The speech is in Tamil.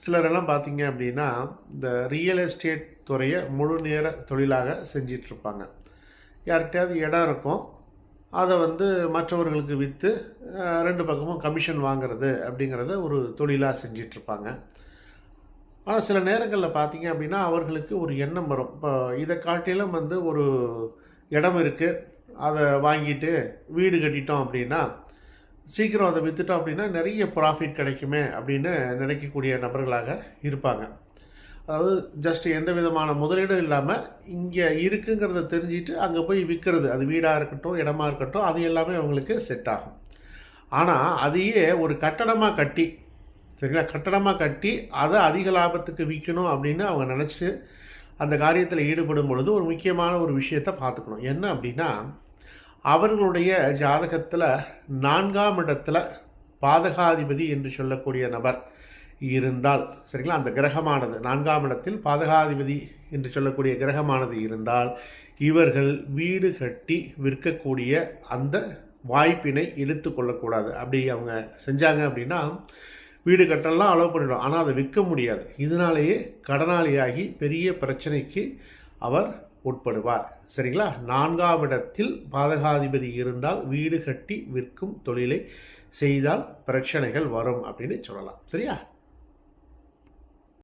சிலரெல்லாம் பார்த்தீங்க அப்படின்னா, இந்த ரியல் எஸ்டேட் துறைய முழு நேர தொழிலாக செஞ்சிட்ருப்பாங்க. யார்கிட்டயாவது இடம் இருக்கும். அத வந்து மற்றவர்களுக்கு வித்து 2 பக்கமும் கமிஷன் வாங்குறது அப்படிங்கிறத ஒரு தொழிலா செஞ்சிட்ருப்பாங்க. ஆனா சில நேரங்கள்ல பார்த்தீங்க அப்படின்னா, அவர்களுக்கு ஒரு எண்ணம் வரும். இப்போ இத காட்டிலும் வந்து ஒரு இடம் இருக்கு. அத வாங்கிட்டு வீடு கட்டிட்டோம் அப்படின்னா, சீக்கிரம் அத வித்துட்டோம் அப்படின்னா, நெறைய ப்ராஃபிட் கிடைக்குமே அப்படின்னு நினைக்கக்கூடிய நபர்களாக இருப்பாங்க. அதாவது ஜஸ்ட் எந்த விதமான முதலீடும் இல்லாம, இங்க இருக்குங்கிறத தெரிஞ்சுட்டு அங்க போய் விக்கிறது. அது வீடா இருக்கட்டும், இடமா இருக்கட்டும், அது எல்லாமே அவங்களுக்கு செட் ஆகும். ஆனா, அதையே ஒரு கட்டடமா கட்டி, சரிங்களா? கட்டடமா கட்டி, அத அதிக லாபத்துக்கு விக்கணும் அப்படின்னு அவங்க நெனச்சு, அந்த காரியத்தில ஈடுபடும் பொழுது, ஒரு முக்கியமான ஒரு விஷயத்த பார்த்துக்கணும். என்ன அப்படின்னா, அவர்களுடைய ஜாதகத்தில 4ஆம் இடத்துல பாதகாதிபதி என்று சொல்லக்கூடிய நபர் இருந்தால், சரிங்களா? அந்த கிரகமானது 4ஆம் இடத்தில் பாதகாதிபதி என்று சொல்லக்கூடிய கிரகமானது இருந்தால், இவர்கள் வீடு கட்டி விற்கக்கூடிய அந்த வாய்ப்பினை எடுத்துக் கொள்ளக்கூடாது. அப்படி அவங்க செஞ்சாங்க அப்படின்னா, வீடு கட்டலாம் அலோவ் பண்ணிடும். ஆனா, அத விற்க முடியாது. இதனாலேயே கடனாளியாகி பெரிய பிரச்சனைக்கு அவர் உட்படுவார். சரிங்களா? 4ஆம் இடத்தில் பாதகாதிபதி இருந்தால் வீடு கட்டி விற்கும் தொழிலை செய்தால் பிரச்சனைகள் வரும் அப்படின்னு சொல்லலாம். சரியா?